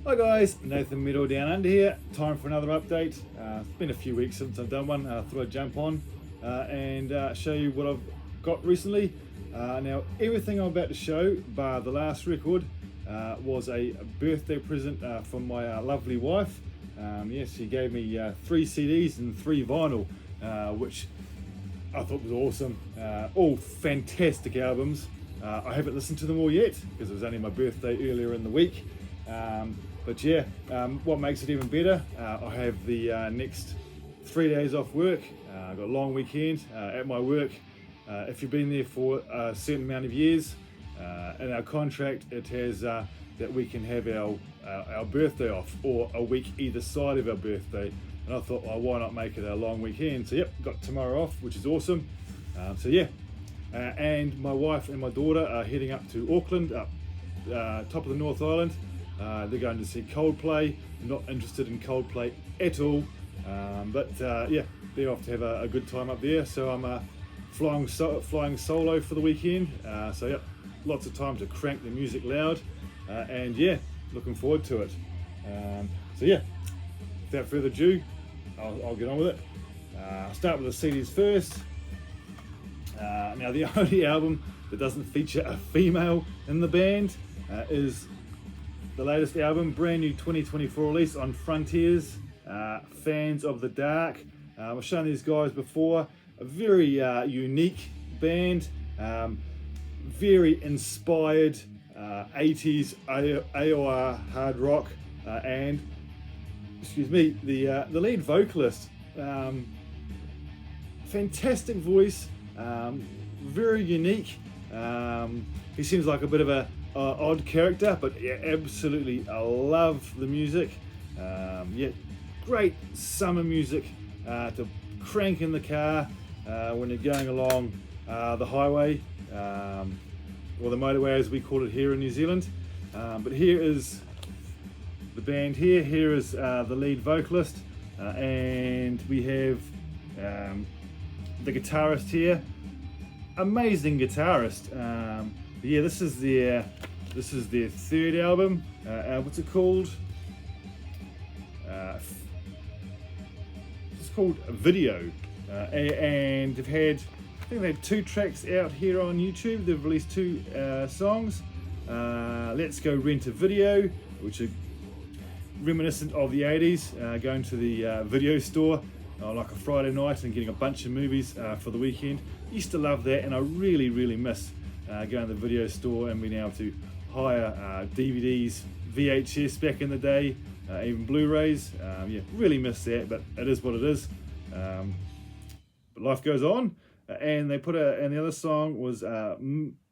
Hi guys, Nathan Middle Down Under here. Time for another update. It's been a few weeks since I've done one. I thought I'd jump on and show you what I've got recently. Now, everything I'm about to show, bar the last record, was a birthday present from my lovely wife. Yes, she gave me 3 CDs and 3 vinyl, which I thought was awesome. All fantastic albums. I haven't listened to them all yet because it was only my birthday earlier in the week. But yeah, what makes it even better, I have the next 3 days off work. I've got a long weekend at my work. If you've been there for a certain amount of years, in our contract it has that we can have our birthday off, or a week either side of our birthday. And I thought, well, why not make it a long weekend? So yep, got tomorrow off, which is awesome. So yeah, and my wife and my daughter are heading up to Auckland, up top of the North Island. They're going to see Coldplay. Not interested in Coldplay at all, but yeah, they're off to have a good time up there. So I'm flying solo for the weekend. So yeah, lots of time to crank the music loud, and yeah, looking forward to it. So yeah, without further ado, I'll get on with it. I'll start with the CDs first. Now, the only album that doesn't feature a female in the band is the latest album, brand new 2024 release on Frontiers, Fans of the Dark. I've shown these guys before. A very unique band, very inspired 80s AOR hard rock, and excuse me, the lead vocalist, fantastic voice, very unique. He seems like a bit of a odd character, but yeah, absolutely, I love the music. Yeah, great summer music to crank in the car when you're going along the highway, or the motorway as we call it here in New Zealand. But here is the band here. Here is the lead vocalist, and we have the guitarist here. Amazing guitarist. Yeah, this is their third album. What's it called? It's called Video, and they've had, I think they have 2 tracks out here on YouTube. They've released 2 songs. Let's Go Rent a Video, which are reminiscent of the 80s, going to the video store like a Friday night and getting a bunch of movies for the weekend. Used to love that, and I really miss going to the video store and being able to hire DVDs, VHS back in the day, even Blu-rays. Yeah, really miss that, but it is what it is. But life goes on, and they put and the other song was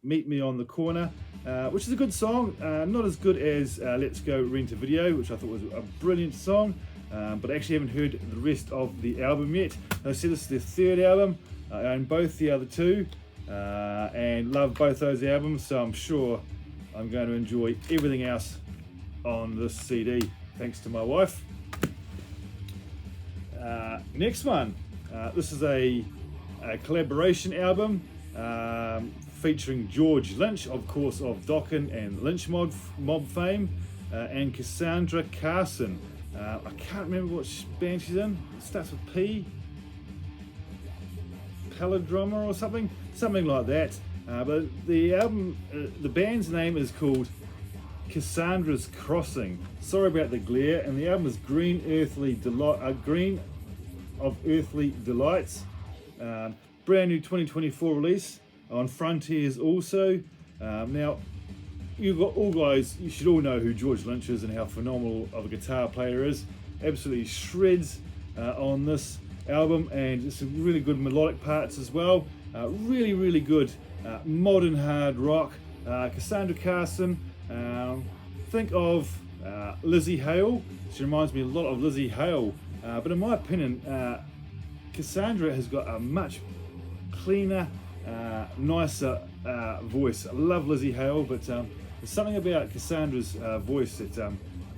Meet Me on the Corner, which is a good song. Not as good as Let's Go Rent a Video, which I thought was a brilliant song, but I actually haven't heard the rest of the album yet. I said this is their third album. I own both the other 2, and love both those albums, so I'm sure I'm going to enjoy everything else on this CD, thanks to my wife. Next one, this is a collaboration album featuring George Lynch, of course, of Dokken and Lynch Mob fame, and Cassandra Carson. I can't remember what band she's in. It starts with P. Palindroma or something like that. But the album, the band's name is called Cassandra's Crossing. Sorry about the glare. And the album is Green of Earthly Delights. Brand new 2024 release on Frontiers also. Now, you should all know who George Lynch is and how phenomenal of a guitar player is. Absolutely shreds on this album, and some really good melodic parts as well. Really good modern hard rock. Cassandra Carson, think of Lizzie Hale. She reminds me a lot of Lizzie Hale, but in my opinion, Cassandra has got a much cleaner, nicer voice. I love Lizzie Hale, but there's something about Cassandra's voice that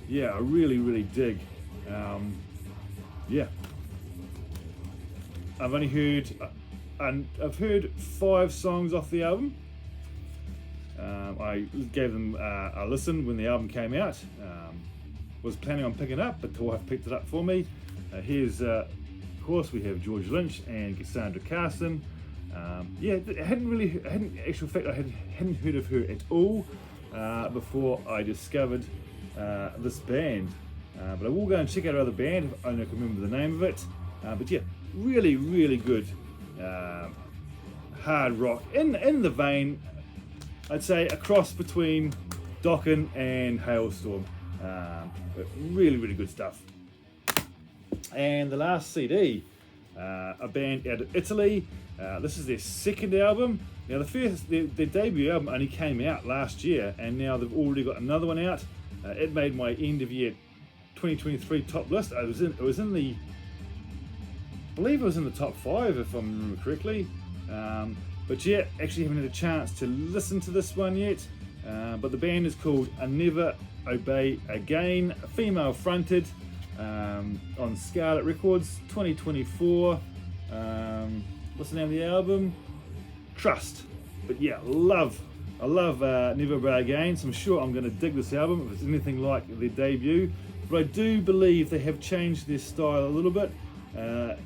yeah, I really dig. Yeah, I've only heard I've heard 5 songs off the album. I gave them a listen when the album came out. was planning on picking up, but the wife picked it up for me. Here's, of course, we have George Lynch and Cassandra Carson. Yeah, I hadn't actual fact, I hadn't heard of her at all before I discovered this band. But I will go and check out her other band if only I can remember the name of it. But yeah, really, really good hard rock in the vein, I'd say, a cross between Dokken and Halestorm. But really, really good stuff. And the last CD, a band out of Italy. This is their second album. Now their debut album only came out last year, and now they've already got another one out. It made my end of year 2023 top list. It was in the, I believe it was in the top 5 if I remember correctly. But yeah, actually haven't had a chance to listen to this one yet. But the band is called I Never Obey Again, female fronted, on Scarlet Records, 2024. What's the name of the album? Trust. But yeah, I love Never Obey Again, so I'm sure I'm going to dig this album if it's anything like their debut. But I do believe they have changed their style a little bit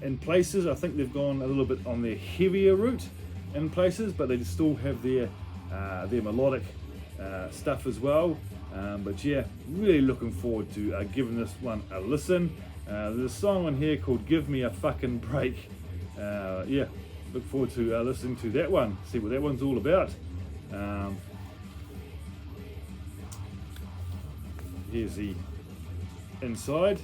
in places. I think they've gone a little bit on their heavier route in places, but they still have their melodic stuff as well. But yeah, really looking forward to giving this one a listen. There's a song on here called Give Me a Fucking Break. Yeah, look forward to listening to that one, see what that one's all about. Here's the inside.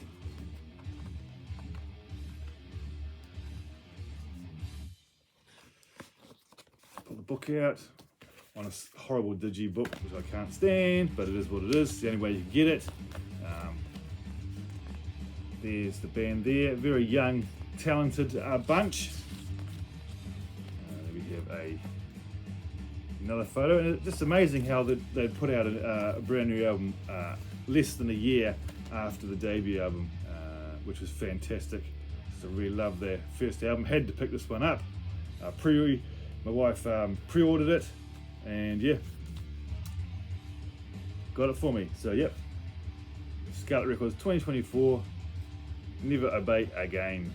Pull the book out on a horrible digi book, which I can't stand, but it is what it is. It's the only way you can get it. There's the band there, very young, talented bunch. We have another photo, and it's just amazing how they put out a brand new album less than a year after the debut album, which was fantastic. So really love their first album. Had to pick this one up. My wife pre-ordered it, and yeah, got it for me. So yep, Scarlet Records 2024, Never Obey Again.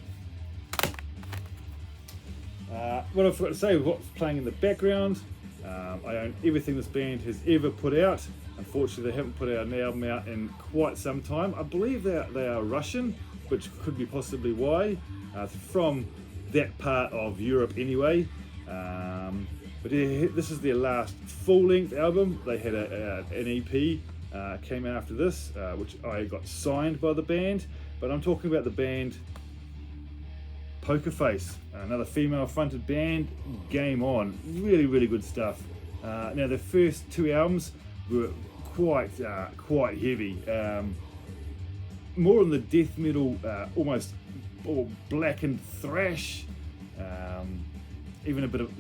What I forgot to say, what's playing in the background, I own everything this band has ever put out. Unfortunately, they haven't put out an album out in quite some time. I believe they are Russian, which could be possibly why, from that part of Europe anyway. But this is their last full-length album. They had an EP, came out after this, which I got signed by the band. But I'm talking about the band Poker Face, another female-fronted band. Game On, really, really good stuff. Now the first 2 albums were quite heavy, more on the death metal, almost blackened thrash. Even a bit of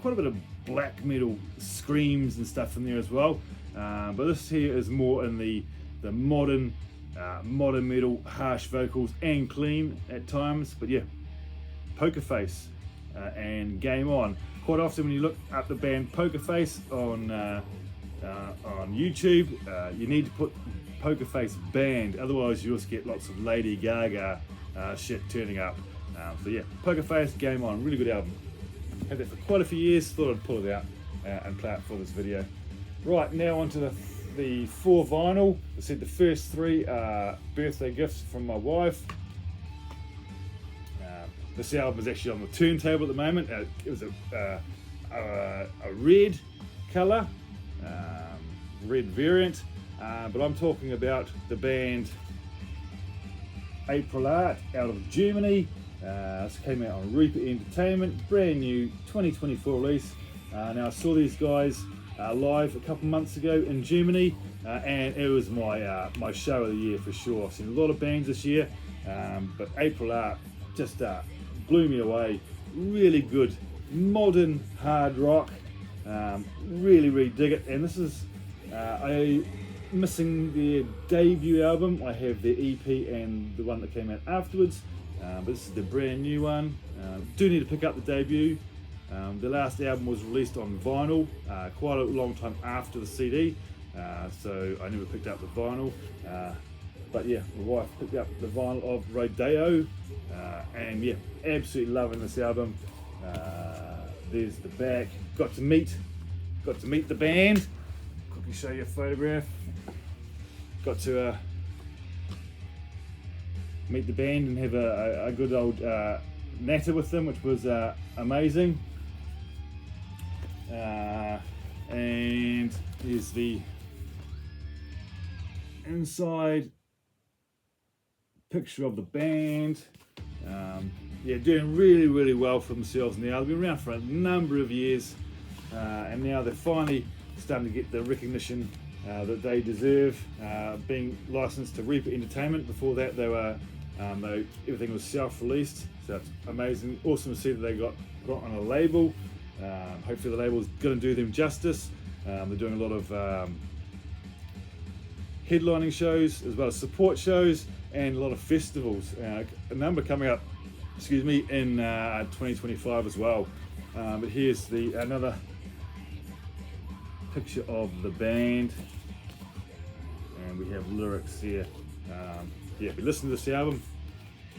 quite a bit of black metal screams and stuff in there as well. But this here is more in the modern metal, harsh vocals and clean at times. But yeah, Poker Face and Game On. Quite often when you look up the band Poker Face on YouTube, you need to put Poker Face band, otherwise you'll just get lots of Lady Gaga shit turning up. So yeah, Poker Face, Game On, really good album. Had that for quite a few years, thought I'd pull it out and play it for this video. Right, now onto the 4 vinyl. I said the first 3 are birthday gifts from my wife. This album is actually on the turntable at the moment. It was a red colour, red variant, but I'm talking about the band April Art out of Germany. This came out on Reaper Entertainment, brand new 2024 release. Now I saw these guys live a couple months ago in Germany, and it was my show of the year for sure. I've seen a lot of bands this year, but April Art just blew me away. Really good modern hard rock. Really, really dig it. And this is missing their debut album. I have their EP and the one that came out afterwards, but this is the brand new one. Do need to pick up the debut. The last album was released on vinyl quite a long time after the CD, so I never picked up the vinyl. But yeah, my wife picked up the vinyl of Rodeo, and yeah, absolutely loving this album. There's the back. Got to meet the band. Quickly show you a photograph. Got to meet the band and have a good old natter with them, which was amazing. And here's the inside picture of the band. Yeah, doing really well for themselves now. They've been around for a number of years, and now they're finally starting to get the recognition that they deserve, being licensed to Reaper Entertainment. Before that they were everything was self-released, so it's amazing, awesome to see that they got put on a label. Hopefully the label's going to do them justice. They're doing a lot of headlining shows as well as support shows and a lot of festivals, a number coming up in 2025 as well. But here's another picture of the band, and we have lyrics here. Yeah, we listened to this album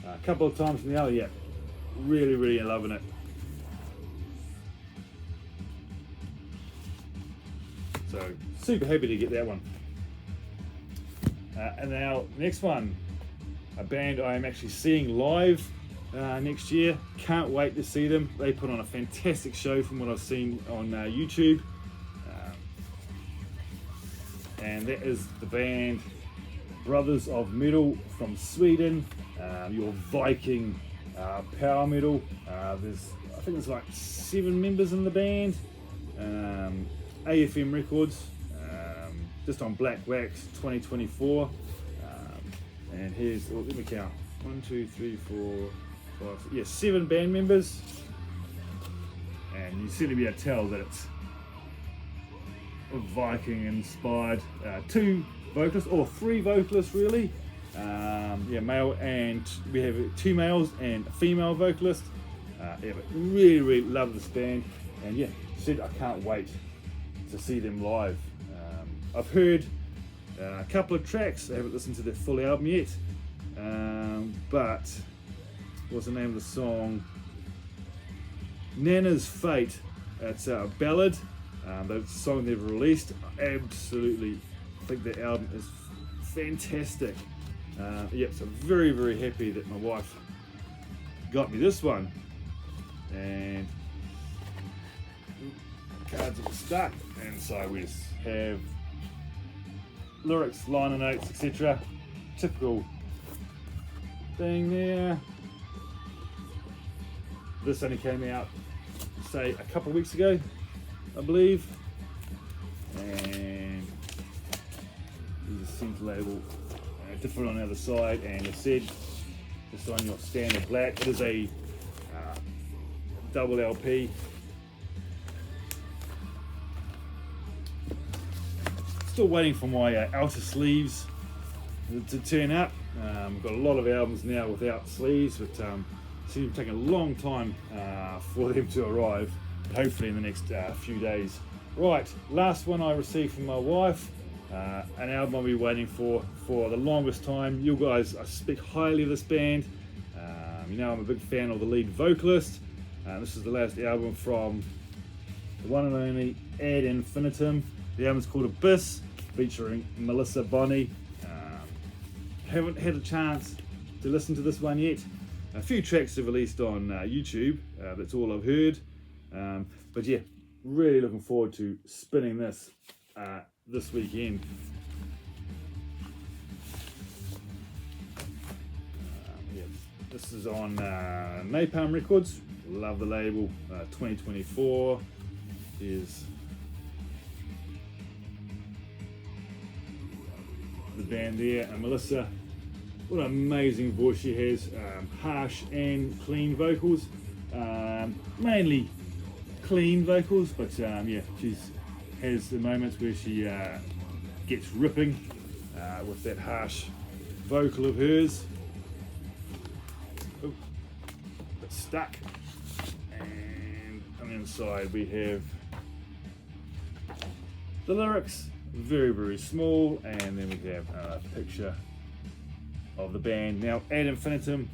a couple of times now. Yeah, really loving it. So super happy to get that one. And now next one, a band I am actually seeing live next year. Can't wait to see them. They put on a fantastic show from what I've seen on YouTube. And that is the band Brothers of Metal from Sweden, your Viking power metal. I think there's like 7 members in the band. AFM Records, just on Black Wax 2024. And here's, let me count, 1, 2, 3, 4, 5, yeah, 7 band members. And you seem to be able to tell that it's Viking inspired. 2 vocalists, or 3 vocalists really. Yeah, male, and we have 2 males and a female vocalist. Yeah, but really love this band, and yeah, said I can't wait to see them live. I've heard a couple of tracks. I haven't listened to their full album yet, but what's the name of the song? Nana's Fate. It's a ballad. The song they've released. I absolutely think the album is fantastic. Yep, so very happy that my wife got me this one. And cards are stuck, and so we just have lyrics, liner notes, etc. Typical thing there. This only came out, say, a couple of weeks ago, I believe. And there's a scent label, different on the other side, and it said just on your standard black. It is a double LP. Still waiting for my outer sleeves to turn up. I've got a lot of albums now without sleeves, but seems to take a long time for them to arrive. Hopefully in the next few days. Right, last one I received from my wife. An album I'll be waiting for the longest time. You guys, I speak highly of this band. You know I'm a big fan of the lead vocalist. This is the last album from the one and only Ad Infinitum. The album's called Abyss, featuring Melissa Bonney. Haven't had a chance to listen to this one yet. A few tracks are released on YouTube. That's all I've heard. But yeah, really looking forward to spinning this this weekend. Yeah, this is on Napalm Records. Love the label. 2024 is the band there, and Melissa, what an amazing voice she has. Harsh and clean vocals, mainly clean vocals, but yeah, she has the moments where she gets ripping with that harsh vocal of hers. Oh, it's stuck. And on the inside we have the lyrics, very small, and then we have a picture of the band. Now, Ad Infinitum,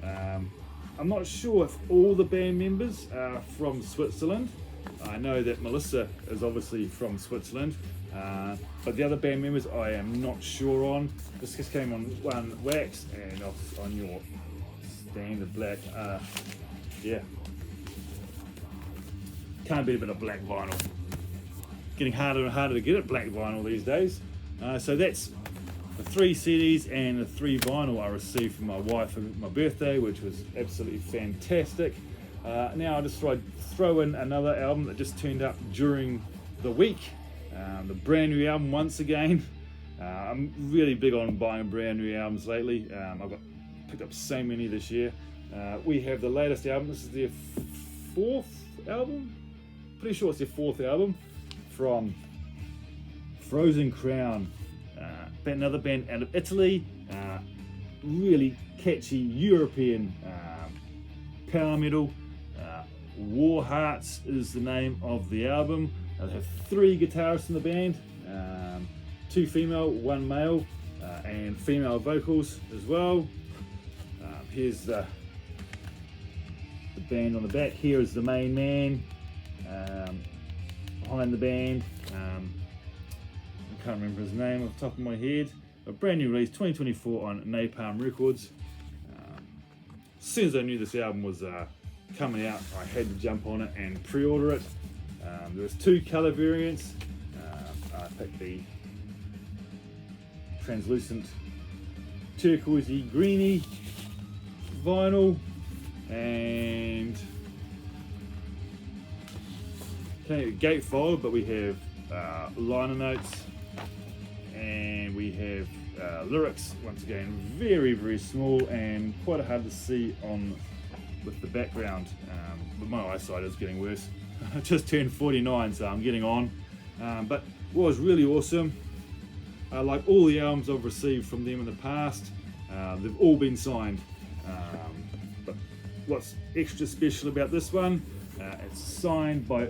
I'm not sure if all the band members are from Switzerland. I know that Melissa is obviously from Switzerland, but the other band members I am not sure on. This just came on one wax and off on your standard black. Yeah, can't beat a bit of black vinyl. Getting harder and harder to get it black vinyl these days. So that's the 3 CDs and the 3 vinyl I received from my wife for my birthday, which was absolutely fantastic. Now I just thought I'd throw in another album that just turned up during the week. The brand new album once again. I'm really big on buying brand new albums lately. I've picked up so many this year. We have the latest album. This is their 4th album. Pretty sure it's their 4th album from Frozen Crown. Another band out of Italy. Really catchy European power metal. War Hearts is the name of the album. They have 3 guitarists in the band, 2 female, 1 male, and female vocals as well. Here's the band on the back. Here is the main man behind the band. I can't remember his name off the top of my head. A brand new release, 2024 on Napalm Records. As soon as I knew this album was coming out, I had to jump on it and pre-order it. There was 2 color variants. I picked the translucent turquoisey greeny vinyl, and gatefold, but we have liner notes, and we have lyrics, once again very small and quite hard to see on with the background, but my eyesight is getting worse. I just turned 49, so I'm getting on, but what was really awesome, like all the albums I've received from them in the past, they've all been signed, but what's extra special about this one, it's signed by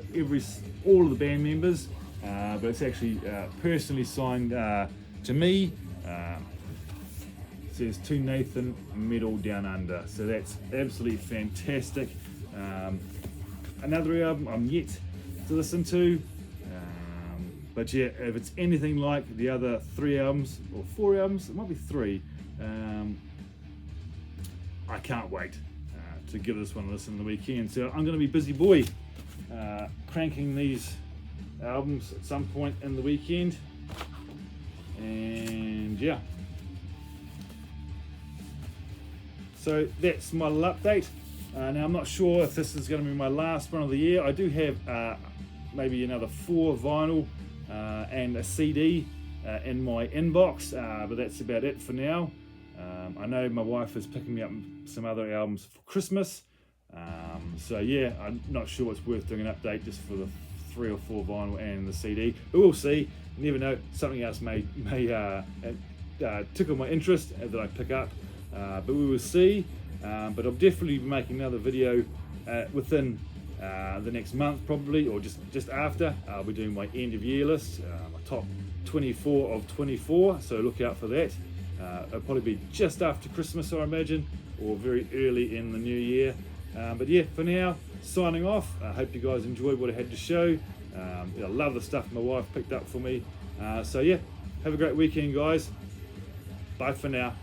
all of the band members, but it's actually personally signed to me. It says to Nathan, Metal Down Under, so that's absolutely fantastic. Another album I'm yet to listen to, but yeah, if it's anything like the other 3 albums or 4 albums, it might be 3, I can't wait to give this one a listen on the weekend. So I'm going to be busy boy cranking these albums at some point in the weekend, and yeah, so that's my little update. Now I'm not sure if this is going to be my last one of the year. I do have maybe another 4 vinyl and a CD in my inbox, but that's about it for now. I know my wife is picking me up some other albums for Christmas, so yeah, I'm not sure it's worth doing an update just for the 3 or 4 vinyl and the CD, but we'll see. You never know, something else may tickle my interest that I pick up, but we will see. But I'll definitely be making another video within the next month, probably, or just after. I'll be doing my end of year list, my top 24 of 24, so look out for that. It'll probably be just after Christmas, I imagine, or very early in the new year. But yeah, for now, signing off. I hope you guys enjoyed what I had to show. I love the stuff my wife picked up for me. So yeah, have a great weekend, guys. Bye for now.